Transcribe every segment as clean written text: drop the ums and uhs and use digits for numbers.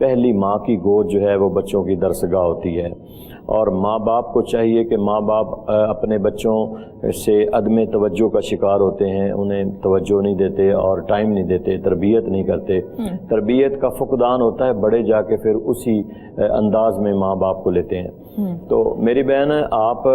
پہلی ماں کی گود جو ہے وہ بچوں کی درسگاہ ہوتی ہے، اور ماں باپ کو چاہیے کہ ماں باپ اپنے بچوں سے عدم توجہ کا شکار ہوتے ہیں، انہیں توجہ نہیں دیتے اور ٹائم نہیں دیتے، تربیت نہیں کرتے، تربیت کا فقدان ہوتا ہے، بڑے جا کے پھر اسی انداز میں ماں باپ کو لیتے ہیں۔ تو میری بہن آپ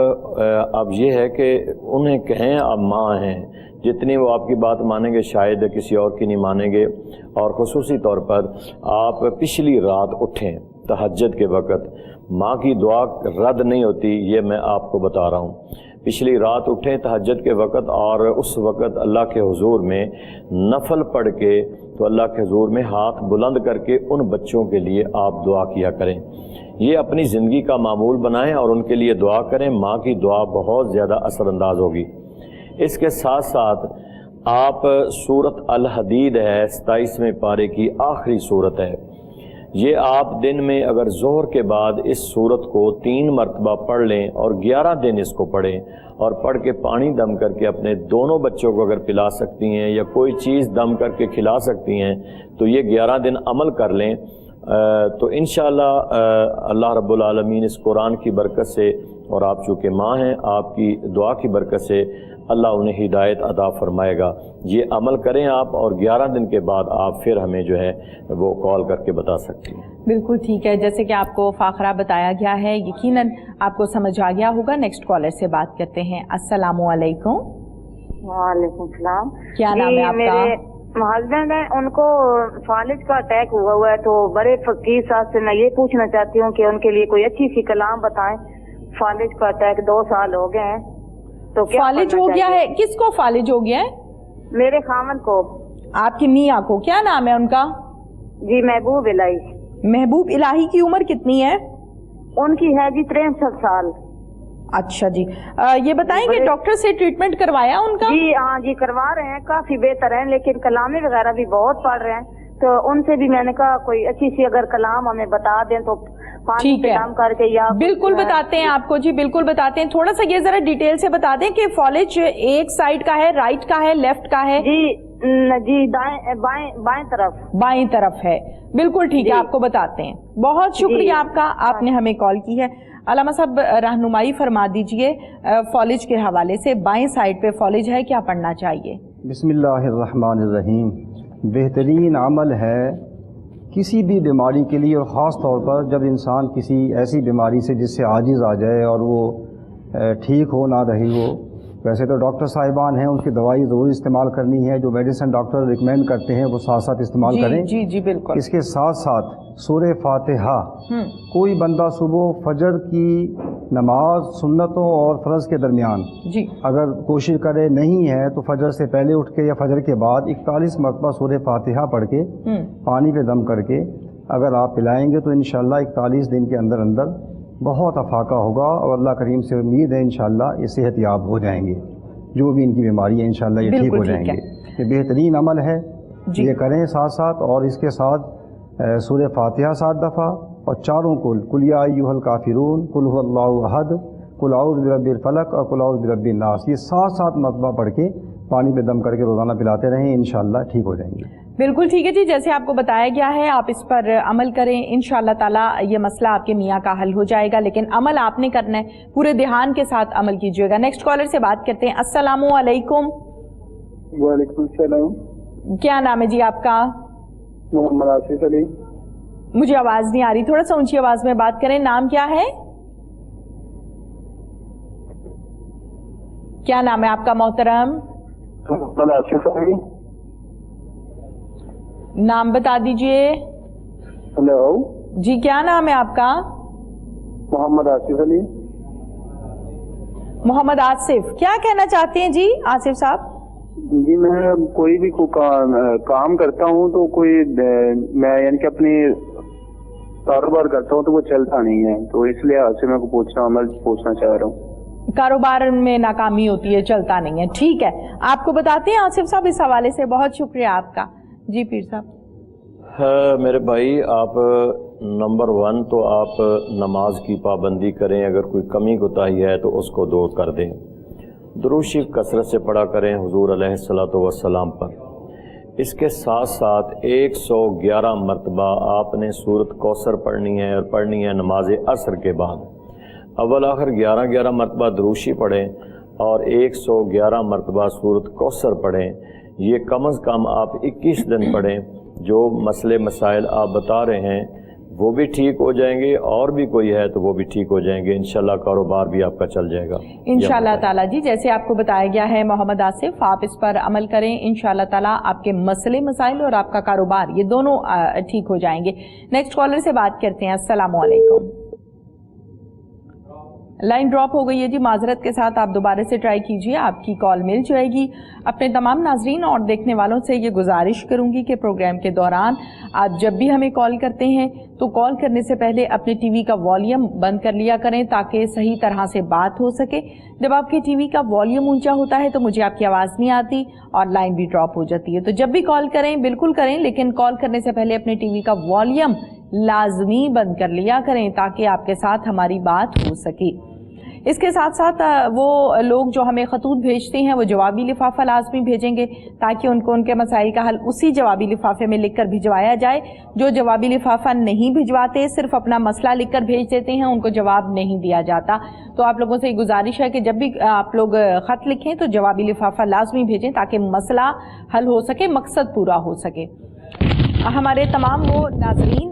اب یہ ہے کہ انہیں کہیں آپ ماں ہیں، جتنی وہ آپ کی بات مانیں گے شاید کسی اور کی نہیں مانیں گے، اور خصوصی طور پر آپ پچھلی رات اٹھیں تہجد کے وقت، ماں کی دعا رد نہیں ہوتی، یہ میں آپ کو بتا رہا ہوں۔ پچھلی رات اٹھیں تہجد کے وقت، اور اس وقت اللہ کے حضور میں نفل پڑھ کے، تو اللہ کے حضور میں ہاتھ بلند کر کے ان بچوں کے لیے آپ دعا کیا کریں، یہ اپنی زندگی کا معمول بنائیں اور ان کے لیے دعا کریں، ماں کی دعا بہت زیادہ اثر انداز ہوگی۔ اس کے ساتھ ساتھ آپ سورۃ الحدید ہے 27ویں پارے کی آخری سورت ہے، یہ آپ دن میں اگر ظہر کے بعد اس سورت کو 3 مرتبہ پڑھ لیں اور 11 دن اس کو پڑھیں، اور پڑھ کے پانی دم کر کے اپنے دونوں بچوں کو اگر پلا سکتی ہیں یا کوئی چیز دم کر کے کھلا سکتی ہیں تو یہ 11 دن عمل کر لیں، تو انشاءاللہ اللہ رب العالمین اس قرآن کی برکت سے، اور آپ چونکہ ماں ہیں، آپ کی دعا کی برکت سے اللہ انہیں ہدایت عطا فرمائے گا۔ یہ عمل کریں آپ، اور 11 دن کے بعد آپ پھر ہمیں جو ہے وہ کال کر کے بتا سکتی ہیں۔ بالکل ٹھیک ہے، جیسے کہ آپ کو فاخرہ بتایا گیا ہے، یقیناً آپ کو سمجھ آ گیا ہوگا۔ نیکسٹ کالر سے بات کرتے ہیں۔ السلام علیکم۔ وعلیکم السلام۔ کیا نام ہے آپ کا؟ میرے ہسبینڈ ہیں، ان کو فالج کا اٹیک ہوا ہے، تو بڑے فقیر صاحب سے میں یہ پوچھنا چاہتی ہوں کہ ان کے لیے کوئی اچھی سی کلام بتائیں۔ فالج کا اٹیک 2 سال ہو گئے ہیں، تو کیا فالج ہو گیا ہے؟ کس کو فالج ہو گیا ہے؟ میرے خامن کو۔ آپ کی میاں کو؟ کیا نام ہے ان کا؟ جی محبوب الہی۔ محبوب الہی کی عمر کتنی ہے؟ ان کی ہے جی 63 سال۔ اچھا جی، یہ بتائیں کہ ڈاکٹر سے ٹریٹمنٹ کروایا ان کا؟ جی ہاں جی کروا رہے ہیں، کافی بہتر ہیں، لیکن کلامی وغیرہ بھی بہت پڑھ رہے ہیں، تو ان سے بھی میں نے کہا کوئی اچھی سی اگر کلام ہمیں بتا دیں تو پانی ٹھیک ہے، کلام کر کے یا بالکل بتاتے ہیں آپ کو جی، بالکل بتاتے ہیں۔ تھوڑا سا یہ ذرا ڈیٹیل سے بتا دیں کہ فالج ایک سائڈ کا ہے، رائٹ کا ہے، لیفٹ کا ہے؟ جی بائیں طرف۔ بائیں طرف ہے، بالکل ٹھیک ہے، آپ کو بتاتے ہیں۔ بہت شکریہ آپ کا، آپ نے ہمیں کال کی ہے۔ علامہ صاحب رہنمائی فرما دیجئے فالج کے حوالے سے، بائیں سائڈ پہ فالج ہے، کیا پڑھنا چاہیے؟ بسم اللہ الرحمن الرحیم۔ بہترین عمل ہے کسی بھی بیماری کے لیے، اور خاص طور پر جب انسان کسی ایسی بیماری سے جس سے عاجز آ جائے اور وہ ٹھیک ہو نہ رہی ہو، ویسے تو ڈاکٹر صاحبان ہیں، ان کی دوائی ضرور استعمال کرنی ہے، جو میڈیسن ڈاکٹر ریکمینڈ کرتے ہیں وہ ساتھ ساتھ استعمال کریں۔ جی جی بالکل۔ اس کے ساتھ ساتھ سورہ فاتحہ، کوئی بندہ صبح فجر کی نماز سنتوں اور فرض کے درمیان جی اگر کوشش کرے نہیں ہے تو فجر سے پہلے اٹھ کے یا فجر کے بعد 41 مرتبہ سورہ فاتحہ پڑھ کے پانی پہ دم کر کے اگر آپ پلائیں گے تو انشاءاللہ 41 دن کے اندر اندر بہت افاقہ ہوگا، اور اللہ کریم سے امید ہے انشاءاللہ یہ صحت یاب ہو جائیں گے، جو بھی ان کی بیماری ہے انشاءاللہ یہ ٹھیک ہو جائیں گے۔ یہ بہترین عمل ہے، یہ کریں ساتھ ساتھ، اور اس کے ساتھ سورہ فاتحہ 7 دفعہ، اور چاروں قل یا ایھا الکافرون، قل ھو اللہ احد، قل اعوذ برب الفلق، اور قل اعوذ برب الناس، یہ 7 مرتبہ پڑھ کے پانی پہ دم کر کے روزانہ پلاتے رہیں، انشاءاللہ ٹھیک ہو جائیں گے۔ بالکل ٹھیک ہے جی، جیسے آپ کو بتایا گیا ہے آپ اس پر عمل کریں، انشاءاللہ تعالیٰ یہ مسئلہ آپ کے میاں کا حل ہو جائے گا، لیکن عمل آپ نے کرنا ہے، پورے دھیان کے ساتھ عمل کیجیے گا۔ نیکسٹ کالر سے بات کرتے ہیں۔ السلام علیکم۔ وعلیکم السلام۔ کیا نام ہے جی آپ کا؟ محمد آصف علی۔ مجھے آواز نہیں آ رہی، تھوڑا سا اونچی آواز میں بات کریں۔ نام کیا ہے؟ کیا نام ہے آپ کا محترم؟ محمد آصف علی۔ نام بتا دیجئے۔ ہلو جی کیا نام ہے آپ کا؟ محمد آصف علی۔ محمد آصف، کیا کہنا چاہتے ہیں جی آصف صاحب؟ جی میں کوئی بھی کام کرتا ہوں تو کوئی میں یعنی کہ اپنی کاروبار کرتا ہوں تو وہ چلتا نہیں ہے، تو اس لیے آپ سے میں پوچھنا چاہ رہا ہوں۔ کاروبار میں ناکامی ہوتی ہے، چلتا نہیں ہے، ٹھیک ہے، آپ کو بتاتے ہیں آصف صاحب اس حوالے سے۔ بہت شکریہ آپ کا جی پیر صاحب۔ میرے بھائی، آپ نمبر 1 تو آپ نماز کی پابندی کریں، اگر کوئی کمی کوتاہی ہے تو اس کو دور کر دیں، درود شریف کثرت سے پڑھا کریں حضور علیہ الصلوۃ والسلام پر۔ اس کے ساتھ ساتھ 111 مرتبہ آپ نے سورۃ کوثر پڑھنی ہے، اور پڑھنی ہے نماز عصر کے بعد۔ اول آخر 11 مرتبہ دروشی پڑھیں اور 111 مرتبہ سورۃ کوثر پڑھیں۔ یہ کم از کم آپ 21 دن پڑھیں۔ جو مسئلے مسائل آپ بتا رہے ہیں وہ بھی ٹھیک ہو جائیں گے، اور بھی کوئی ہے تو وہ بھی ٹھیک ہو جائیں گے، انشاءاللہ کاروبار بھی آپ کا چل جائے گا انشاءاللہ تعالیٰ۔ جی جیسے آپ کو بتایا گیا ہے محمد آصف، آپ اس پر عمل کریں، انشاءاللہ تعالیٰ آپ کے مسئلے مسائل اور آپ کا کاروبار یہ دونوں ٹھیک ہو جائیں گے۔ نیکسٹ کالر سے بات کرتے ہیں۔ السلام علیکم۔ لائن ڈراپ ہو گئی ہے جی، معذرت کے ساتھ آپ دوبارہ سے ٹرائی کیجئے، آپ کی کال مل جائے گی۔ اپنے تمام ناظرین اور دیکھنے والوں سے یہ گزارش کروں گی کہ پروگرام کے دوران آپ جب بھی ہمیں کال کرتے ہیں تو کال کرنے سے پہلے اپنے ٹی وی کا والیوم بند کر لیا کریں تاکہ صحیح طرح سے بات ہو سکے۔ جب آپ کے ٹی وی کا والیوم اونچا ہوتا ہے تو مجھے آپ کی آواز نہیں آتی اور لائن بھی ڈراپ ہو جاتی ہے۔ تو جب بھی کال کریں بالکل کریں، لیکن کال کرنے سے پہلے اپنے ٹی وی کا والیوم لازمی بند کر لیا کریں تاکہ آپ کے ساتھ ہماری بات ہو سکے۔ اس کے ساتھ ساتھ وہ لوگ جو ہمیں خطوط بھیجتے ہیں وہ جوابی لفافہ لازمی بھیجیں گے تاکہ ان کو ان کے مسائل کا حل اسی جوابی لفافے میں لکھ کر بھجوایا جائے۔ جو جوابی لفافہ نہیں بھجواتے، صرف اپنا مسئلہ لکھ کر بھیج دیتے ہیں، ان کو جواب نہیں دیا جاتا۔ تو آپ لوگوں سے یہ گزارش ہے کہ جب بھی آپ لوگ خط لکھیں تو جوابی لفافہ لازمی بھیجیں تاکہ مسئلہ حل ہو سکے، مقصد پورا ہو سکے۔ ہمارے تمام وہ ناظرین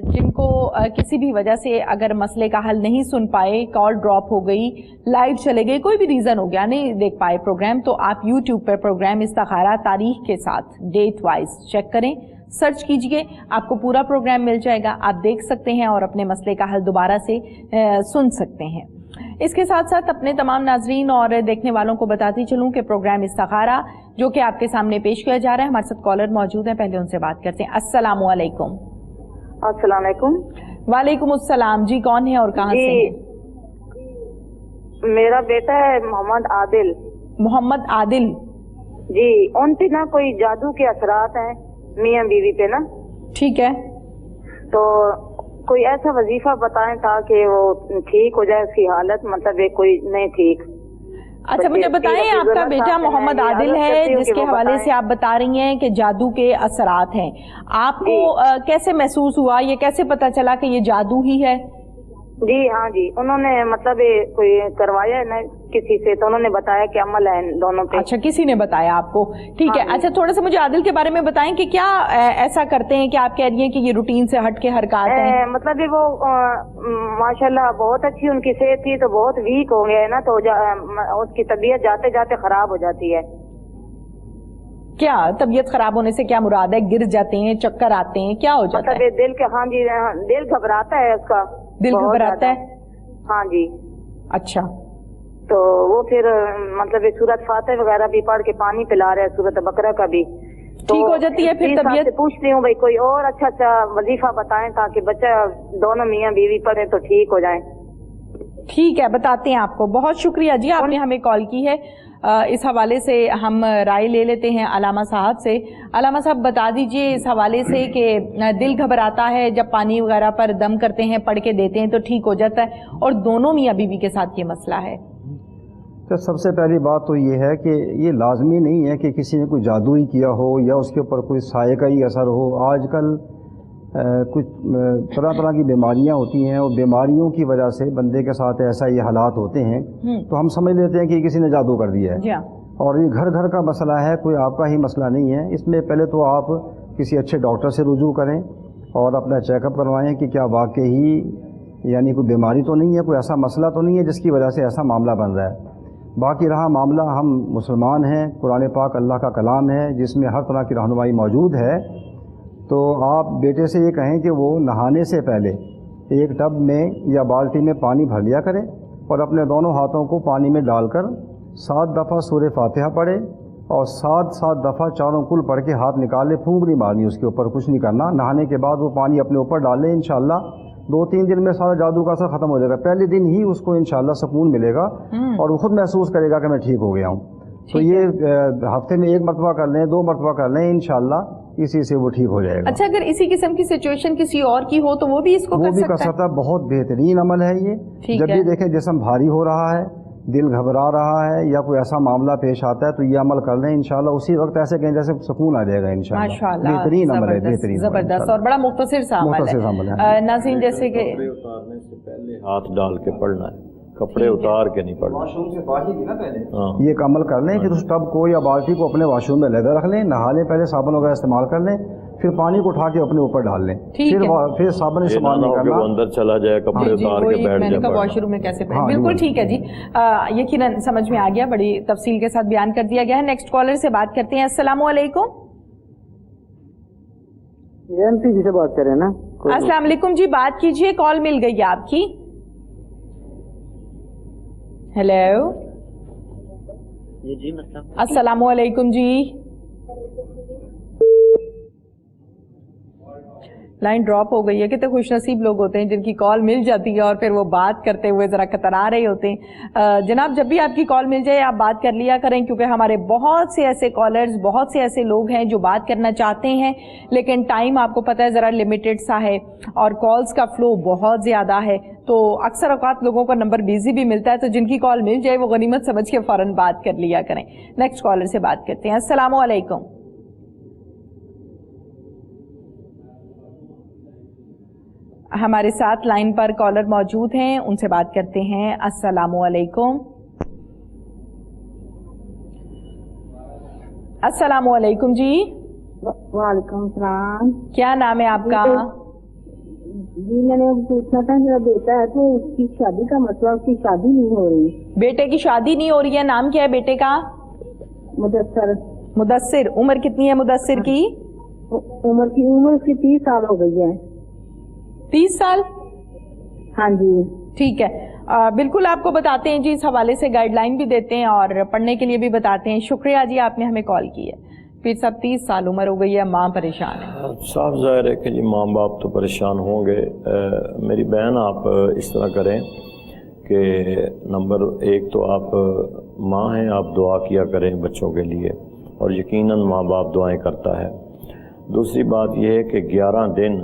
جن کو کسی بھی وجہ سے اگر مسئلے کا حل نہیں سن پائے، کال ڈراپ ہو گئی، لائیو چلے گئے، کوئی بھی ریزن ہو گیا نہیں دیکھ پائے پروگرام، تو آپ یوٹیوب پر پروگرام استخارہ تاریخ کے ساتھ ڈیٹ وائز چیک کریں، سرچ کیجئے، آپ کو پورا پروگرام مل جائے گا، آپ دیکھ سکتے ہیں اور اپنے مسئلے کا حل دوبارہ سے سن سکتے ہیں۔ اس کے ساتھ ساتھ اپنے تمام ناظرین اور دیکھنے والوں کو بتاتی چلوں کہ پروگرام استخارہ جو کہ آپ کے سامنے پیش کیا جا رہا ہے، ہمارے ساتھ کالر موجود ہیں، پہلے ان سے بات کرتے ہیں۔ السلام علیکم۔ السلام علیکم۔ وعلیکم السلام جی، کون ہے اور کہاں سے ہیں؟ میرا بیٹا ہے محمد عادل۔ محمد عادل جی، ان پہ نا کوئی جادو کے اثرات ہیں میاں بیوی پہ نا۔ ٹھیک ہے، تو کوئی ایسا وظیفہ بتائیں تاکہ وہ ٹھیک ہو جائے اس کی حالت، مطلب کوئی نہیں ٹھیک۔ اچھا مجھے بتائیں، آپ کا بیٹا محمد عادل ہے جس کے حوالے سے آپ بتا رہی ہیں کہ جادو کے اثرات ہیں، آپ کو کیسے محسوس ہوا، یہ کیسے پتا چلا کہ یہ جادو ہی ہے؟ جی ہاں جی، انہوں نے مطلب کوئی کروایا ہے نا کسی سے، تو انہوں نے بتایا کہ عمل ہے دونوں پہ۔ اچھا، کسی نے بتایا آپ کو، ٹھیک ہے۔ اچھا تھوڑا سا مجھے عادل کے بارے میں بتائیں کہ کیا ایسا کرتے ہیں کہ آپ کہہ رہی ہیں کہ یہ روٹین سے ہٹ کے حرکات ہیں؟ مطلب وہ ماشاءاللہ بہت اچھی ان کی صحت تھی، تو بہت ویک ہو گیا ہے نا، تو اس کی طبیعت جاتے جاتے خراب ہو جاتی ہے۔ کیا طبیعت خراب ہونے سے کیا مراد ہے؟ گر جاتے ہیں، چکر آتے ہیں، کیا ہو جاتا ہے؟ مطلب دل کے، ہاں جی، دل گھبراتا ہے اس کا، دل گھبراتا ہے؟ ہاں جی۔ اچھا، تو وہ پھر مطلب سورۃ فاتح وغیرہ بھی پڑھ کے پانی پلا رہے ہیں، سورۃ بقرہ کا بھی ٹھیک ہو جاتی ہے پھر طبیعت؟ پوچھتی ہوں بھائی کوئی اور اچھا وظیفہ بتائیں تاکہ بچہ دونوں میاں بیوی پڑھے تو ٹھیک ہو جائیں۔ ٹھیک ہے، بتاتے ہیں آپ کو۔ بہت شکریہ جی، آپ نے ہمیں کال کی ہے۔ اس حوالے سے ہم رائے لے لیتے ہیں علامہ صاحب سے۔ علامہ صاحب بتا دیجئے اس حوالے سے کہ دل گھبراتا ہے جب پانی وغیرہ پر دم کرتے ہیں، پڑھ کے دیتے ہیں تو ٹھیک ہو جاتا ہے، اور دونوں میاں بیوی کے ساتھ یہ مسئلہ ہے۔ تو سب سے پہلی بات تو یہ ہے کہ یہ لازمی نہیں ہے کہ کسی نے کوئی جادو ہی کیا ہو یا اس کے اوپر کوئی سائے کا ہی اثر ہو۔ آج کل کچھ طرح طرح کی بیماریاں ہوتی ہیں، اور بیماریوں کی وجہ سے بندے کے ساتھ ایسا یہ حالات ہوتے ہیں تو ہم سمجھ لیتے ہیں کہ کسی نے جادو کر دیا ہے، اور یہ گھر گھر کا مسئلہ ہے، کوئی آپ کا ہی مسئلہ نہیں ہے۔ اس میں پہلے تو آپ کسی اچھے ڈاکٹر سے رجوع کریں اور اپنا چیک اپ کروائیں کہ کیا واقعی یعنی کوئی بیماری تو نہیں ہے، کوئی ایسا مسئلہ تو نہیں ہے جس کی وجہ سے ایسا معاملہ بن رہا ہے۔ باقی رہا معاملہ، ہم مسلمان ہیں، قرآن پاک اللہ کا کلام ہے جس میں ہر طرح کی رہنمائی موجود ہے، تو آپ بیٹے سے یہ کہیں کہ وہ نہانے سے پہلے ایک ٹب میں یا بالٹی میں پانی بھر لیا کرے اور اپنے دونوں ہاتھوں کو پانی میں ڈال کر 7 دفعہ سورہ فاتحہ پڑھے اور 7 دفعہ چاروں کل پڑھ کے ہاتھ نکال لے، پھونک نہیں مارنی اس کے اوپر، کچھ نہیں کرنا۔ نہانے کے بعد وہ پانی اپنے اوپر ڈال لیں، انشاءاللہ 2-3 دن میں سارا جادو کا اثر ختم ہو جائے گا۔ پہلے دن ہی اس کو انشاءاللہ سکون ملے گا اور وہ خود محسوس کرے گا کہ میں ٹھیک ہو گیا ہوں۔ تو یہ ہفتے میں 1 مرتبہ کر لیں، 2 مرتبہ کر لیں، انشاءاللہ اسی سے وہ ٹھیک ہو جائے گا۔ اچھا، اگر اسی قسم کی سچویشن کسی اور کی ہو تو وہ بھی اس کو کر سکتا ہے؟ بہت بہترین عمل ہے یہ۔ جب بھی دیکھیں جسم بھاری ہو رہا ہے دل گھبرا رہا ہے یا کوئی ایسا معاملہ پیش آتا ہے تو یہ عمل کر لیں انشاءاللہ اسی وقت ایسے کہیں جیسے سکون آ جائے گا انشاءاللہ. ماشاءاللہ بہترین عمل ہے, بہترین زبردست اور بڑا مختصر سا عمل ہے. ناظرین جیسے کہ کپڑے اتارنے سے پہلے ہاتھ ڈال کے پڑھنا ہے, کپڑے اتار کے نہیں پڑھنا. واش روم سے باہر تھی نا پہلے, ہاں یہ ایک عمل کر لیں کہ اس ٹب کو یا بالٹی کو اپنے واش روم میں علیحدہ رکھ لیں, نہا لیں, پہلے صابن وغیرہ استعمال کر لیں, پھر پانی کو اٹھا کے اپنے اوپر ڈال لیں, پھر صابن استعمال نہیں کرنا. وہ اندر چلا جائے کپڑے اتار کے بیٹھ جائے. واش روم میں کیسے پڑھیں. بالکل ٹھیک ہے جی, یقیناً سمجھ میں آ گیا, بڑی تفصیل کے ساتھ بیان کر دیا گیا ہے. نیکسٹ کالر سے بات کرتے ہیں. السلام علیکم. جی سے بات کر رہے ہیں نا. السلام علیکم جی, بات کیجئے, کال مل گئی ہے آپ کی. ہیلو جی مطلب السلام علیکم جی. لائن ڈراپ ہو گئی ہے. کتنے خوش نصیب لوگ ہوتے ہیں جن کی کال مل جاتی ہے اور پھر وہ بات کرتے ہوئے ذرا کترا رہے ہوتے ہیں. جناب جب بھی آپ کی کال مل جائے آپ بات کر لیا کریں, کیونکہ ہمارے بہت سے ایسے کالرز, بہت سے ایسے لوگ ہیں جو بات کرنا چاہتے ہیں لیکن ٹائم آپ کو پتہ ہے ذرا لمیٹڈ سا ہے اور کالز کا فلو بہت زیادہ ہے, تو اکثر اوقات لوگوں کا نمبر بیزی بھی ملتا ہے, تو جن کی کال مل جائے وہ غنیمت سمجھ کے فوراً بات کر لیا کریں. نیکسٹ کالر سے بات کرتے ہیں. السلام علیکم. ہمارے ساتھ لائن پر کالر موجود ہیں, ان سے بات کرتے ہیں. السلام علیکم. السلام علیکم جی. وعلیکم السلام. کیا نام ہے آپ کا؟ جی میں نے پوچھنا تھا, میرا بیٹا ہے تو اس کی شادی کا مسئلہ, اس کی شادی نہیں ہو رہی. بیٹے کی شادی نہیں ہو رہی ہے, نام کیا ہے بیٹے کا؟ مدثر. مدثر. عمر کتنی ہے مدثر کی؟ عمر اس کی 30 سال ہو گئی ہے. 30 سال؟ ہاں جی ٹھیک ہے. بالکل آپ کو بتاتے ہیں جی, اس حوالے سے گائیڈ لائن بھی دیتے ہیں اور پڑھنے کے لیے بھی بتاتے ہیں. شکریہ جی آپ نے ہمیں کال کی ہے. پھر سب 30 سال عمر ہو گئی ہے, ماں پریشان ہے. صاف ظاہر ہے کہ جی ماں باپ تو پریشان ہوں گے. میری بہن آپ اس طرح کریں کہ نمبر 1 تو آپ ماں ہیں, آپ دعا کیا کریں بچوں کے لیے, اور یقیناً ماں باپ دعائیں کرتا ہے. دوسری بات یہ ہے کہ 11 دن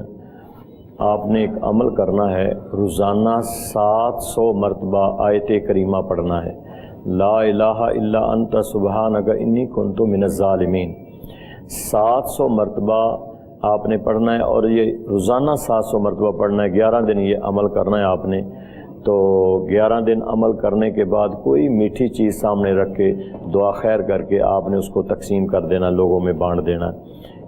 آپ نے ایک عمل کرنا ہے, روزانہ 700 مرتبہ آیت کریمہ پڑھنا ہے, لا الہ الا انت سبحانک انی کنت من الظالمین. 700 مرتبہ آپ نے پڑھنا ہے, اور یہ روزانہ 700 مرتبہ پڑھنا ہے. 11 دن یہ عمل کرنا ہے آپ نے. تو 11 دن عمل کرنے کے بعد کوئی میٹھی چیز سامنے رکھ کے دعا خیر کر کے آپ نے اس کو تقسیم کر دینا, لوگوں میں بانٹ دینا.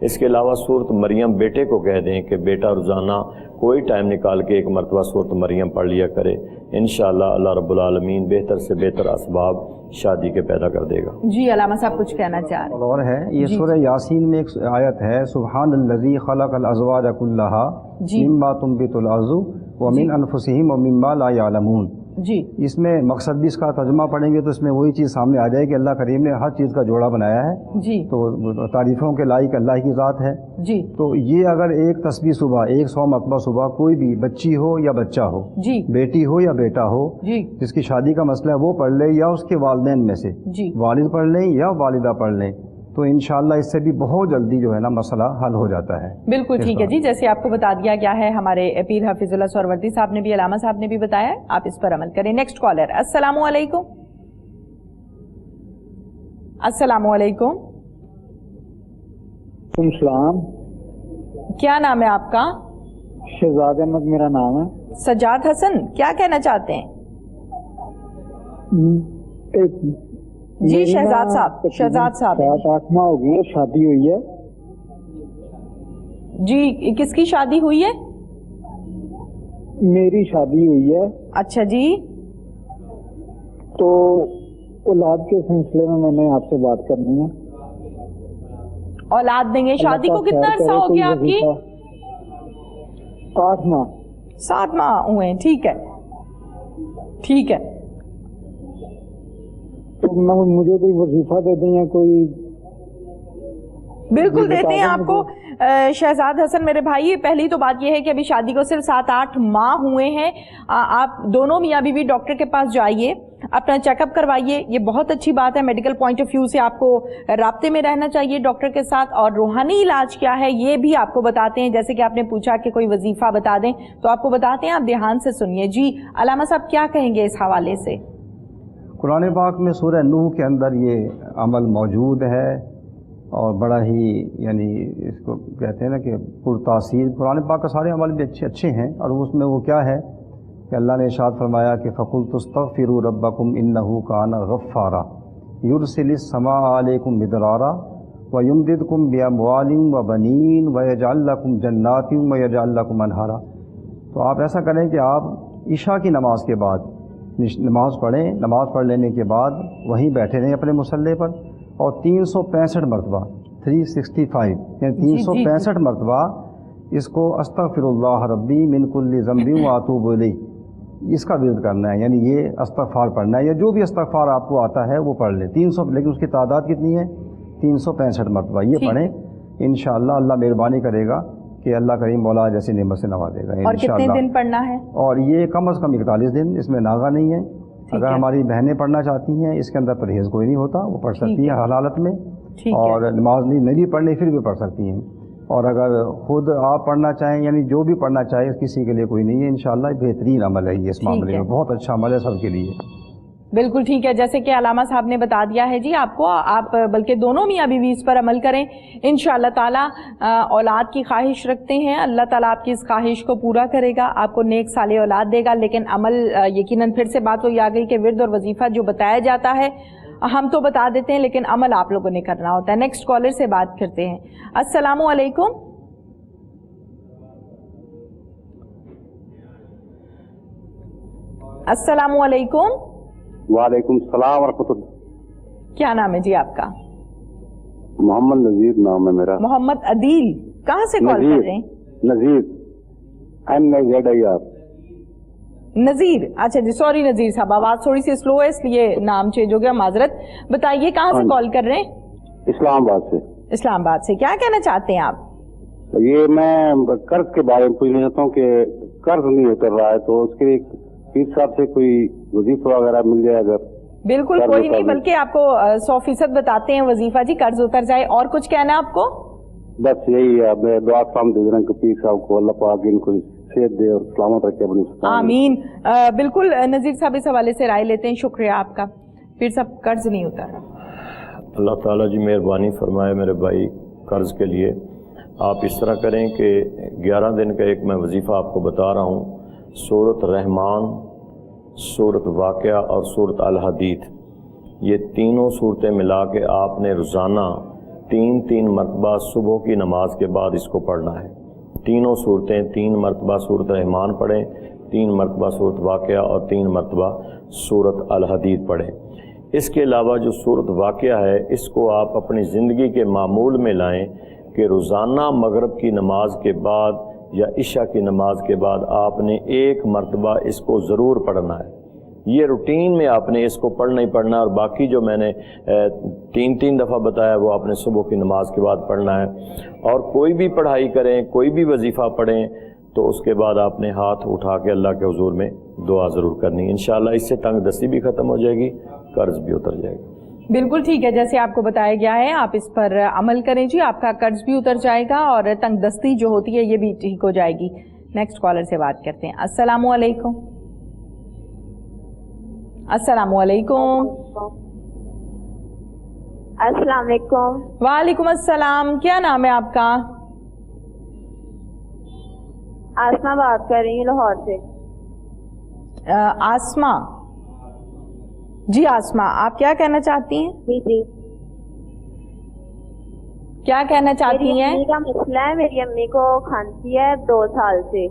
اس کے علاوہ سورۃ مریم بیٹے کو کہہ دیں کہ بیٹا روزانہ کوئی ٹائم نکال کے 1 مرتبہ سورۃ مریم پڑھ لیا کرے. انشاءاللہ اللہ رب العالمین بہتر سے بہتر اسباب شادی کے پیدا کر دے گا. جی علامہ صاحب کچھ کہنا چاہ رہے ہیں. اور ہے یہ سورہ یاسین میں ایک آیت ہے, سبحان الذی خلق الازواج کلھا مما تنبت الارض ومن انفسہم ومما لا یعلمون. جی اس میں مقصد بھی اس کا ترجمہ پڑھیں گے تو اس میں وہی چیز سامنے آ جائے کہ اللہ کریم نے ہر چیز کا جوڑا بنایا ہے. جی تو تعریفوں کے لائق اللہ کی ذات ہے. جی تو یہ اگر ایک تسبیح صبح 100 مرتبہ صبح کوئی بھی بچی ہو یا بچہ ہو, جی بیٹی ہو یا بیٹا ہو, جی جس کی شادی کا مسئلہ ہے وہ پڑھ لے, یا اس کے والدین میں سے جی والد پڑھ لیں یا والدہ پڑھ لیں, تو انشاءاللہ اس سے بھی بہت جلدی جو ہے نا مسئلہ حل ہو جاتا ہے. بالکل ٹھیک ہے جی, جیسے آپ کو بتا دیا گیا ہے, ہمارے پیر حفیظ اللہ سہروردی صاحب نے بھی, علامہ صاحب نے بھی بتایا, آپ اس پر عمل کریں. Next caller. السلام علیکم. السلام علیکم. السلام. کیا نام ہے آپ کا؟ شہزاد احمد میرا نام ہے. سجاد حسن, کیا کہنا چاہتے ہیں؟ جی شہزاد صاحب. شہزاد صاحب 7-8 ماہ ہو گئے شادی ہوئی ہے. جی کس کی شادی ہوئی ہے؟ میری شادی ہوئی ہے. اچھا جی. تو اولاد کے سلسلے میں نے آپ سے بات کرنی ہے. اولاد نہیں ہے, شادی کو کتنا عرصہ ہو گیا آپ کی؟ 8 ماہ. 7 ماہ ہوئے ہیں. ٹھیک ہے ٹھیک ہے. تو مجھے کوئی وظیفہ دے دیں یا کوئی؟ بالکل دیتے ہیں آپ کو شہزاد حسن میرے بھائی. پہلی تو بات یہ ہے کہ ابھی شادی کو صرف 7-8 ماہ ہوئے ہیں. آپ دونوں میاں بیوی ڈاکٹر کے پاس جائیے, اپنا چیک اپ کروائیے. یہ بہت اچھی بات ہے, میڈیکل پوائنٹ آف ویو سے آپ کو رابطے میں رہنا چاہیے ڈاکٹر کے ساتھ. اور روحانی علاج کیا ہے یہ بھی آپ کو بتاتے ہیں, جیسے کہ آپ نے پوچھا کہ کوئی وظیفہ بتا دیں تو آپ کو بتاتے ہیں, آپ دھیان سے سنیے. جی علامہ صاحب کیا کہیں گے اس حوالے سے؟ قرآن پاک میں سورہ نوح کے اندر یہ عمل موجود ہے اور بڑا ہی یعنی اس کو کہتے ہیں نا کہ پرتاثیر. قرآن پاک کا سارے عمل بھی اچھے ہیں اور اس میں وہ کیا ہے کہ اللہ نے ارشاد فرمایا کہ فَقُلْتُ اسْتَغْفِرُوا رَبَّكُمْ إِنَّهُ كَانَ غَفَّارًا يُرْسِلِ السَّمَاءَ عَلَيْكُمْ مِدْرَارًا وَيُمْدِدْكُمْ بِأَمْوَالٍ وَبَنِينَ وَيَجْعَلْ لَكُمْ جَنَّاتٍ وَيَجْعَلْ لَكُمْ أَنْهَارًا. تو آپ ایسا کریں کہ آپ عشاء کی نماز کے بعد نماز پڑھیں, نماز پڑھ لینے کے بعد وہیں بیٹھے رہیں اپنے مصلے پر اور 365 مرتبہ 365 یعنی 365 مرتبہ اس کو استغفر اللہ ربی من کل ذنب واتوب الیہ اس کا ورد کرنا ہے. یعنی یہ استغفار پڑھنا ہے یا جو بھی استغفار آپ کو آتا ہے وہ پڑھ لیں 300, لیکن اس کی تعداد کتنی ہے 365 مرتبہ یہ پڑھیں. انشاءاللہ اللہ مہربانی کرے گا کہ اللہ کریم مولا جیسی نعمت سے نوازے گا. اور کتنے دن پڑھنا ہے؟ اور یہ کم از کم 41 دن, اس میں ناغہ نہیں ہے. اگر ہماری بہنیں پڑھنا چاہتی ہیں اس کے اندر پرہیز کوئی نہیں ہوتا, وہ پڑھ سکتی ہیں ہر حالت میں, اور نماز نہیں بھی پڑھنی پھر بھی پڑھ سکتی ہیں. اور اگر خود آپ پڑھنا چاہیں یعنی جو بھی پڑھنا چاہے کسی کے لیے کوئی نہیں ہے. انشاءاللہ بہترین عمل ہے یہ اس معاملے میں, بہت اچھا عمل ہے سب کے لیے. بالکل ٹھیک ہے, جیسے کہ علامہ صاحب نے بتا دیا ہے جی آپ کو, آپ بلکہ دونوں میاں بیوی اس پر عمل کریں. انشاءاللہ تعالیٰ اولاد کی خواہش رکھتے ہیں, اللہ تعالیٰ آپ کی اس خواہش کو پورا کرے گا, آپ کو نیک صالح اولاد دے گا. لیکن عمل یقیناً پھر سے بات وہی آ گئی کہ ورد اور وظیفہ جو بتایا جاتا ہے ہم تو بتا دیتے ہیں لیکن عمل آپ لوگوں نے کرنا ہوتا ہے. نیکسٹ کالر سے بات کرتے ہیں. السلام علیکم. السلام علیکم. وعلیکم السلام ورحمۃ اللہ. کیا نام ہے جی آپ کا؟ محمد نذیر نام ہے میرا. محمد عدیل, کہاں سے کال کر رہے ہیں؟ نذیر NZIR. نذیر, اچھا جی, سوری نذیر صاحب, آواز تھوڑی سی سلو ہے اس لیے نام چینج ہو گیا, معذرت. بتائیے کہاں سے کال کر رہے ہیں؟ اسلام آباد سے. اسلام آباد سے. کیا کہنا چاہتے ہیں آپ؟ یہ میں قرض کے بارے میں پوچھنا چاہتا ہوں کہ قرض نہیں اتر رہا ہے تو اس کے لیے پیر صاحب سے کوئی وظیفہ وغیرہ مل جائے اگر. بالکل کوئی نہیں, بلکہ آپ کو 100% بتاتے ہیں وظیفہ جی, قرض اتر جائے. اور کچھ کہنا ہے آپ کو؟ بس یہی ہے, میں دعا سلام دے رہا ہوں کہ پیر صاحب کو اللہ پاک ان کو صحت دے اور سلامت رکھے اپنی. آمین. بالکل نذیر صاحب اس حوالے سے رائے لیتے ہیں, شکریہ آپ کا. پیر صاحب قرض نہیں اتر رہا. اللہ تعالیٰ جی مہربانی فرمائے میرے بھائی قرض کے لیے. آپ اس طرح کریں کہ 11 دن کا ایک میں وظیفہ آپ کو بتا رہا ہوں. سورۃ رحمان, سورۃ واقعہ اور سورۃ الحدید, یہ تینوں صورتیں ملا کے آپ نے روزانہ 3 مرتبہ صبح کی نماز کے بعد اس کو پڑھنا ہے. تینوں صورتیں 3 مرتبہ سورۃ رحمان پڑھیں, 3 مرتبہ سورۃ واقعہ اور 3 مرتبہ سورۃ الحدید پڑھیں. اس کے علاوہ جو سورۃ واقعہ ہے اس کو آپ اپنی زندگی کے معمول میں لائیں کہ روزانہ مغرب کی نماز کے بعد یا عشاء کی نماز کے بعد آپ نے 1 مرتبہ اس کو ضرور پڑھنا ہے. یہ روٹین میں آپ نے اس کو پڑھنا ہی پڑھنا ہے, اور باقی جو میں نے 3 دفعہ بتایا وہ آپ نے صبح کی نماز کے بعد پڑھنا ہے. اور کوئی بھی پڑھائی کریں, کوئی بھی وظیفہ پڑھیں تو اس کے بعد آپ نے ہاتھ اٹھا کے اللہ کے حضور میں دعا ضرور کرنی ہے. انشاءاللہ اس سے تنگ دستی بھی ختم ہو جائے گی, قرض بھی اتر جائے گا. بالکل ٹھیک ہے, جیسے آپ کو بتایا گیا ہے آپ اس پر عمل کریں جی, آپ کا قرض بھی اتر جائے گا اور تنگ دستی جو ہوتی ہے یہ بھی ٹھیک ہو جائے گی. نیکسٹ کالر سے بات کرتے ہیں. السلام علیکم. السلام علیکم. السلام علیکم. وعلیکم السلام. کیا نام ہے آپ کا؟ آسما بات کر رہی ہوں لاہور سے. آسما جی, آسما آپ کیا کہنا چاہتی ہیں؟ جی جی, کیا کہنا چاہتی ہیں؟ میری امی کا مسئلہ ہے, میری امی کو کھانسی ہے 2 سال سے.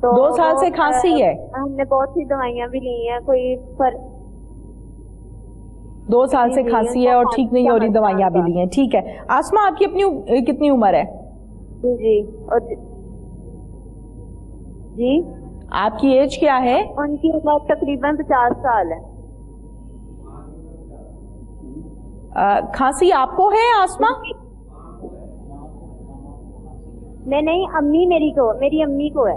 2 سال سے کھانسی ہے؟ ہم نے بہت سی دوائیاں بھی لی ہیں, کوئی 2 سال سے کھانسی ہے اور ٹھیک نہیں ہو رہی, دوائیاں بھی لی ہیں. ٹھیک ہے آسما, آپ کی اپنی کتنی عمر ہے؟ جی جی, جی آپ کی ایج کیا ہے؟ ان کی عمر تقریباً 50 سال ہے. کھانسی آپ کو ہے آسما؟ نہیں, امی میری امی کو ہے.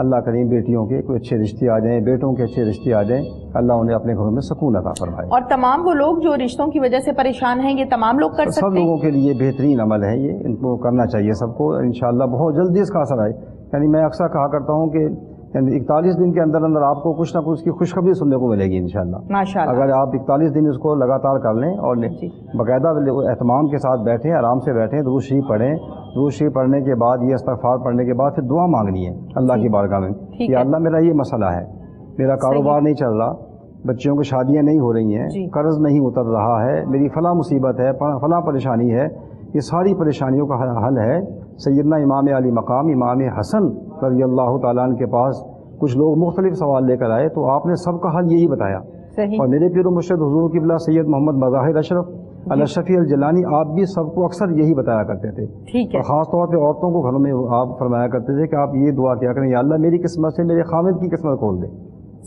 اللہ کریم بیٹیوں کے کوئی اچھے رشتے آ جائیں، بیٹوں کے اچھے رشتے آ جائیں، اللہ انہیں اپنے گھروں میں سکون عطا فرمائے. اور تمام وہ لوگ جو رشتوں کی وجہ سے پریشان ہیں، یہ تمام لوگ کر سکتے ہیں؟ سب لوگوں کے لیے بہترین عمل ہے یہ، ان کو کرنا چاہیے سب کو. انشاءاللہ بہت جلدی اس کا اثر آئے. یعنی میں اکثر کہا کرتا ہوں کہ 41 دن کے اندر اندر آپ کو کچھ نہ کچھ اس کی خوشخبری سننے کو ملے گی انشاءاللہ. ماشاءاللہ. اگر آپ 41 دن اس کو لگاتار کر لیں اور باقاعدہ اہتمام کے ساتھ بیٹھیں، آرام سے بیٹھیں، درود شریف پڑھیں. درود شریف پڑھنے کے بعد یہ استغفار پڑھنے کے بعد پھر دعا مانگنی ہے اللہ کی بارگاہ میں کہ اللہ میرا یہ مسئلہ ہے، میرا کاروبار نہیں چل رہا، بچیوں کی شادیاں نہیں ہو رہی ہیں، قرض نہیں اتر رہا ہے، میری فلاں مصیبت ہے، فلاں پریشانی ہے. یہ ساری پریشانیوں کا حل ہے. سیدنا امام علی مقام امام حسن رضی اللہ تعالیٰ عنہ کے پاس کچھ لوگ مختلف سوال لے کر آئے تو آپ نے سب کا حل یہی بتایا. اور میرے پیر و مرشد حضور قبلہ سید محمد مظاہر اشرف الاشرفی الجیلانی آپ بھی سب کو اکثر یہی بتایا کرتے تھے. اور خاص طور پہ عورتوں کو گھروں میں آپ فرمایا کرتے تھے کہ آپ یہ دعا کیا کریں، یا اللہ میری قسمت سے میرے خامد کی قسمت کھول دے.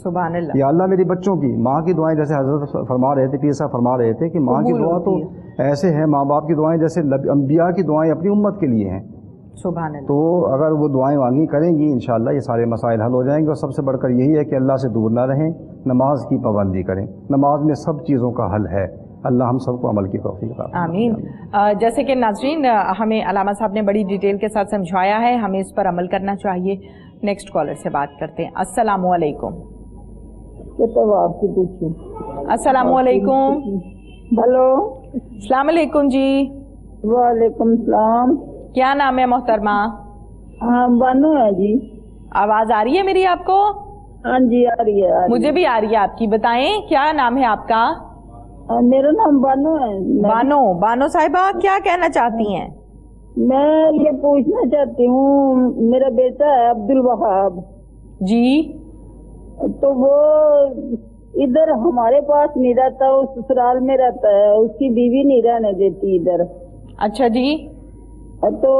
سبحان اللہ. یا اللہ میری بچوں کی، ماں کی دعائیں جیسے حضرت فرما رہے تھے، پیر صاحب فرما رہے تھے کہ ماں کی دعا تو ایسے ہیں، ماں باپ کی دعائیں جیسے انبیاء کی دعائیں اپنی امت کے لیے ہیں. سبحان اللہ. تو اگر وہ دعائیں مانگی کریں گی انشاءاللہ یہ سارے مسائل حل ہو جائیں گے. اور سب سے بڑھ کر یہی ہے کہ اللہ سے دور نہ رہیں، نماز کی پابندی کریں. نماز میں سب چیزوں کا حل ہے. اللہ ہم سب کو عمل کی توفیق عطا فرمائے. آمین. جیسے کہ ناظرین ہمیں علامہ صاحب نے بڑی ڈیٹیل کے ساتھ سمجھایا ہے، ہمیں اس پر عمل کرنا چاہیے. نیکسٹ کالر سے بات کرتے ہیں. السلام علیکم. السلام علیکم. ہلو. السلام علیکم جی. وعلیکم السلام. کیا نام ہے محترمہ؟ ہاں بانو ہے جی. آواز آ رہی ہے میری آپ کو؟ ہاں جی آ رہی ہے. مجھے بھی آ رہی ہے آپ کی. بتائیں کیا نام ہے آپ کا؟ میرا نام بانو ہے. بانو صاحبہ کیا کہنا چاہتی ہیں؟ میں یہ پوچھنا چاہتی ہوں، میرا بیٹا ہے عبد الوہاب جی، تو وہ ادھر ہمارے پاس نہیں رہتا، وہ سسرال میں رہتا ہے، اس کی بیوی نہیں رہنے دیتی ادھر. اچھا جی. تو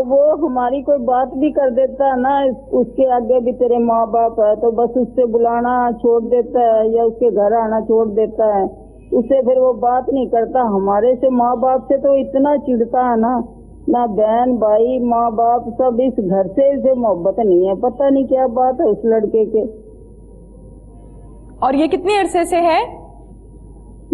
وہ ہماری کوئی بات بھی کر دیتا ہے نا، اس کے آگے بھی تیرے ماں باپ ہے، تو بس اس سے بلانا چھوڑ دیتا ہے یا اس کے گھر آنا چھوڑ دیتا ہے. اسے پھر وہ بات نہیں کرتا. ہمارے سے ماں باپ سے تو اتنا چڑھتا ہے نا، نہ بہن بھائی ماں باپ سب، اس گھر سے اسے محبت نہیں ہے. پتہ نہیں کیا بات ہے اس لڑکے کے. اور یہ کتنے عرصے سے ہے؟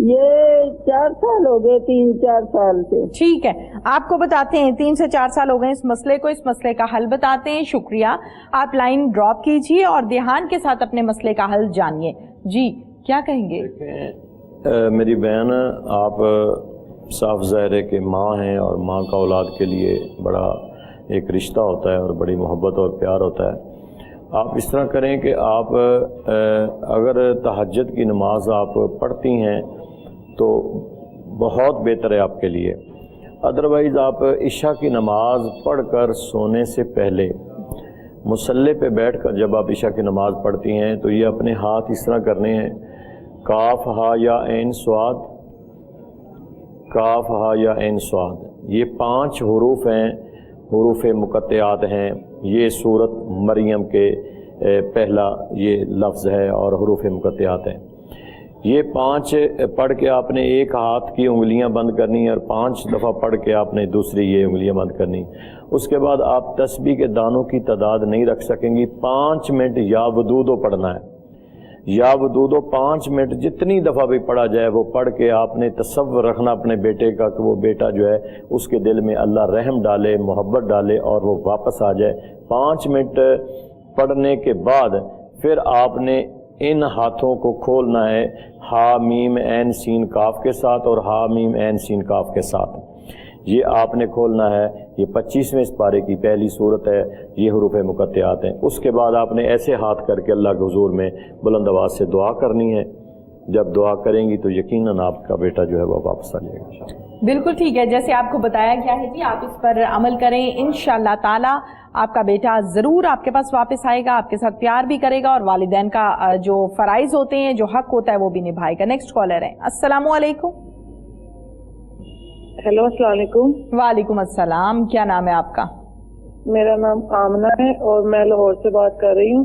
یہ 4 سال ہو گئے، 3-4 سال سے. ٹھیک ہے، آپ کو بتاتے ہیں 3 سے 4 سال ہو گئے اس مسئلے کو. اس مسئلے کا حل بتاتے ہیں. شکریہ. آپ لائن ڈراپ کیجئے اور دھیان کے ساتھ اپنے مسئلے کا حل جانیے. جی کیا کہیں گے؟ میری بہن، آپ صاف ظاہر ہے کہ ماں ہیں اور ماں کا اولاد کے لیے بڑا ایک رشتہ ہوتا ہے اور بڑی محبت اور پیار ہوتا ہے. آپ اس طرح کریں کہ آپ اگر تہجد کی نماز آپ پڑھتی ہیں تو بہت بہتر ہے آپ کے لیے. ادروائز آپ عشاء کی نماز پڑھ کر سونے سے پہلے مصلی پہ بیٹھ کر جب آپ عشاء کی نماز پڑھتی ہیں تو یہ اپنے ہاتھ اس طرح کرنے ہیں، کاف ہا یا عین صاد، کاف ہا یا عین صاد. یہ 5 حروف ہیں، حروف مقطعات ہیں. یہ سورت مریم کے پہلا یہ لفظ ہے اور حروف مقطعات ہیں. یہ 5 پڑھ کے آپ نے ایک ہاتھ کی انگلیاں بند کرنی اور 5 دفعہ پڑھ کے آپ نے دوسری یہ انگلیاں بند کرنی. اس کے بعد آپ تسبیح کے دانوں کی تعداد نہیں رکھ سکیں گی. 5 منٹ یا ودودو پڑھنا ہے، یا ودودو 5 منٹ جتنی دفعہ بھی پڑھا جائے وہ پڑھ کے آپ نے تصور رکھنا اپنے بیٹے کا کہ وہ بیٹا جو ہے اس کے دل میں اللہ رحم ڈالے، محبت ڈالے اور وہ واپس آ جائے. 5 منٹ پڑھنے کے بعد پھر آپ نے ان ہاتھوں کو کھولنا ہے ہا میم عین سین کاف کے ساتھ اور ہا میم عین سین کاف کے ساتھ. یہ آپ نے کھولنا ہے. یہ 25ویں اس پارے کی پہلی صورت ہے. یہ حروف مقطعات ہیں. اس کے بعد آپ نے ایسے ہاتھ کر کے اللہ کے حضور میں بلند آواز سے دعا کرنی ہے. جب دعا کریں گی تو یقیناً آپ کا بیٹا جو ہے وہ واپس آ جائے گا. بالکل ٹھیک ہے، جیسے آپ کو بتایا گیا ہے جی آپ اس پر عمل کریں. انشاءاللہ تعالی آپ کا بیٹا ضرور آپ کے پاس واپس آئے گا، آپ کے ساتھ پیار بھی کرے گا اور والدین کا جو فرائض ہوتے ہیں، جو حق ہوتا ہے وہ بھی نبھائے گا. نیکسٹ کالر ہے. السلام علیکم. ہیلو السلام علیکم. وعلیکم السلام. کیا نام ہے آپ کا؟ میرا نام آمنہ ہے اور میں لاہور سے بات کر رہی ہوں.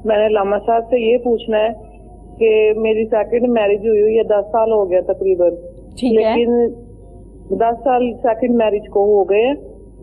میں نے علامہ صاحب سے یہ پوچھنا ہے کہ میری سیکنڈ میرج ہوئی ہے، 10 سال ہو گیا تقریباً، لیکن 10 سال سیکنڈ میرج کو ہو گئے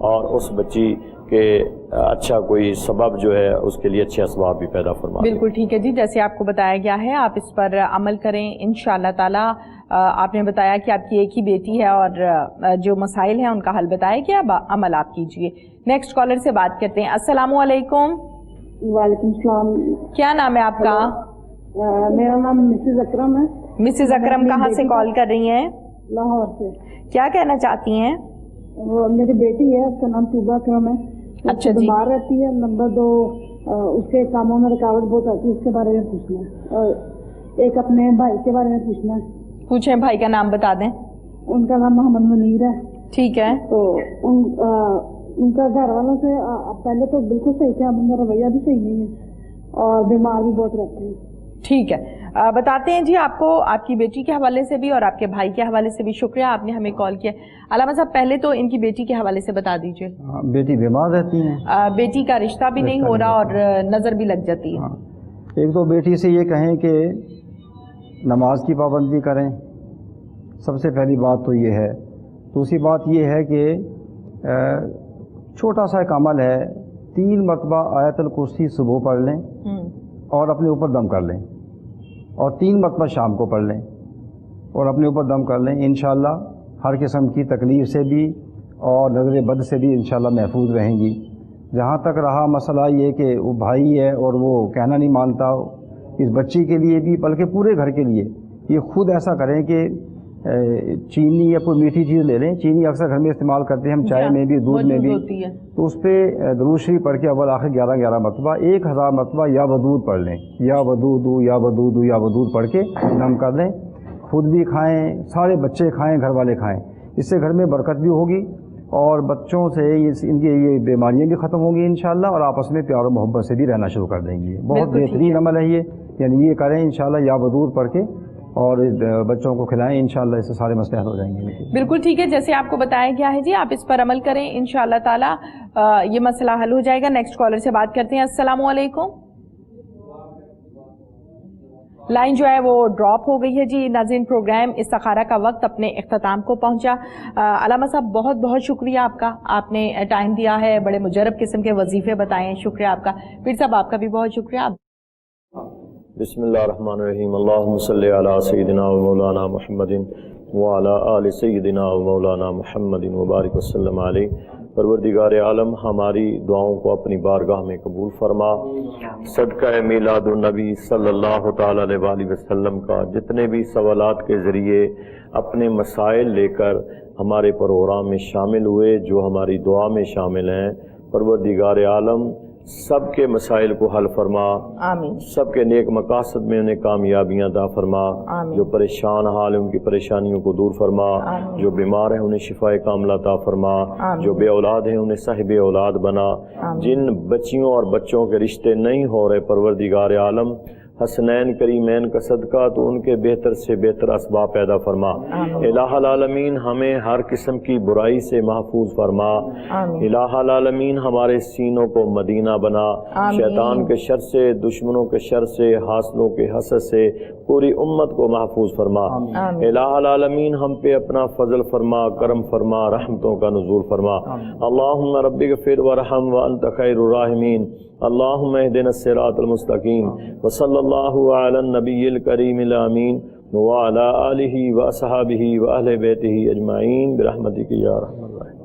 اور اس بچی کے اچھا کوئی سبب جو ہے اس کے لیے اچھے اسباب بھی پیدا فرما دے۔ بالکل ٹھیک ہے جی، جیسے آپ کو بتایا گیا ہے آپ اس پر عمل کریں انشاءاللہ تعالی۔ آپ نے بتایا کہ آپ کی ایک ہی بیٹی ہے اور جو مسائل ہیں ان کا حل بتایا گیا، عمل آپ کیجئے۔ نیکسٹ کالر سے بات کرتے ہیں۔ السلام علیکم۔ وعلیکم السلام۔ کیا نام ہے آپ کا؟ میرا نام مسز اکرم ہے۔ مسز اکرم کہاں سے کال کر رہی ہیں؟ لاہور سے۔ کیا کہنا چاہتی ہیں؟ وہ میری بیٹی ہے، اس کا نام طوبہ اکرم ہے۔ اچھا جی۔ بیمار رہتی ہے۔ نمبر 2 اس کے کاموں میں رکاوٹ بہت آتی ہے، اس کے بارے میں پوچھنا ہے، اور ایک اپنے بھائی کے بارے میں پوچھنا ہے۔ پوچھیں، بھائی کا نام بتا دیں۔ ان کا نام محمد منیر ہے۔ ٹھیک ہے۔ تو ان کا گھر والوں سے پہلے تو بالکل صحیح تھا، اب ان کا رویہ بھی صحیح نہیں ہے اور بیمار بھی بہت رہتے ہیں۔ ٹھیک ہے، بتاتے ہیں جی آپ کو آپ کی بیٹی کے حوالے سے بھی اور آپ کے بھائی کے حوالے سے بھی۔ شکریہ آپ نے ہمیں کال کیا۔ علامہ صاحب پہلے تو ان کی بیٹی کے حوالے سے بتا دیجیے۔ بیٹی بیمار رہتی ہیں، بیٹی کا رشتہ بھی نہیں ہو رہا اور نظر بھی لگ جاتی ہے۔ ایک تو بیٹی سے یہ کہیں کہ نماز کی پابندی کریں، سب سے پہلی بات تو یہ ہے۔ دوسری بات یہ ہے کہ چھوٹا سا ایک عمل ہے، 3 مرتبہ آیت الکرسی صبح پڑھ لیں اور اپنے اوپر دم کر لیں، اور 3 مرتبہ شام کو پڑھ لیں اور اپنے اوپر دم کر لیں۔ انشاءاللہ ہر قسم کی تکلیف سے بھی اور نظر بد سے بھی انشاءاللہ محفوظ رہیں گی۔ جہاں تک رہا مسئلہ یہ کہ وہ بھائی ہے اور وہ کہنا نہیں مانتا، اس بچی کے لیے بھی بلکہ پورے گھر کے لیے یہ خود ایسا کریں کہ چینی یا کوئی میٹھی چیز لے لیں۔ چینی اکثر گھر میں استعمال کرتے ہیں ہم، چائے میں بھی، دودھ میں بھی، تو اس پہ درود شریف پڑھ کے اول آخر 11 مرتبہ 1000 مرتبہ یا ودود پڑھ لیں، یا ودود یا ودود یا ودود پڑھ کے دم کر لیں۔ خود بھی کھائیں، سارے بچے کھائیں، گھر والے کھائیں، اس سے گھر میں برکت بھی ہوگی اور بچوں سے ان کی یہ بیماریاں بھی ختم ہوں گی انشاءاللہ، اور آپس میں پیار و محبت سے بھی رہنا شروع کر دیں گے۔ بہت بہترین عمل ہے یہ، یعنی یہ کریں انشاءاللہ، یا ودود پڑھ کے اور بچوں کو کھلائیں، انشاءاللہ اس سے سارے مسئلے حل ہو جائیں گے۔ بالکل ٹھیک ہے، جیسے آپ کو بتایا گیا ہے جی آپ اس پر عمل کریں انشاءاللہ تعالی یہ مسئلہ حل ہو جائے گا۔ نیکسٹ کالر سے بات کرتے ہیں۔ السلام علیکم۔ لائن جو ہے وہ ڈراپ ہو گئی ہے جی۔ ناظرین، پروگرام استخارہ کا وقت اپنے اختتام کو پہنچا۔ علامہ صاحب بہت بہت شکریہ آپ کا، آپ نے ٹائم دیا ہے، بڑے مجرب قسم کے وظیفے بتائے ہیں، شکریہ آپ کا۔ پیر صاحب آپ کا بھی بہت شکریہ۔ بسم اللہ الرحمن الرحیم۔ اللہم صلی علی سیدنا و مولانا محمد وعلی آل سیدنا و مولانا محمد وبارک وسلم علیہ۔ پروردگار عالم ہماری دعاؤں کو اپنی بارگاہ میں قبول فرما۔ صدقہ میلاد النبی صلی اللہ تعالی علیہ وآلہ وسلم کا جتنے بھی سوالات کے ذریعے اپنے مسائل لے کر ہمارے پروگرام میں شامل ہوئے، جو ہماری دعا میں شامل ہیں، پروردگار عالم سب کے مسائل کو حل فرما، آمین۔ سب کے نیک مقاصد میں انہیں کامیابیاں عطا فرما، آمین۔ جو پریشان حال ہیں ان کی پریشانیوں کو دور فرما، آمین۔ جو بیمار ہیں انہیں شفاء کاملہ عطا فرما، آمین۔ جو بے اولاد ہیں انہیں صاحب اولاد بنا، آمین۔ جن بچیوں اور بچوں کے رشتے نہیں ہو رہے، پروردگار عالم حسنین کریمین کا صدقہ تو ان کے بہتر سے بہتر اسباب پیدا فرما، الہ العالمین ہمیں ہر قسم کی برائی سے محفوظ فرما، الہ العالمین ہمارے سینوں کو مدینہ بنا، شیطان کے شر سے، دشمنوں کے شر سے، حاسدوں کے حسد سے پوری امت کو محفوظ فرما، الہ العالمین ہم پہ اپنا فضل فرما، کرم فرما، رحمتوں کا نزول فرما۔ اللہم رب اغفر ورحم وانت خیر الراحمین، اللہم اہدنا الصراط المستقیم، وصلی اللہ علی النبی الکریم الامین وعلی آلہ واصحابہ واہل بیتہ اجمعین برحمتک یا ارحم الراحمین۔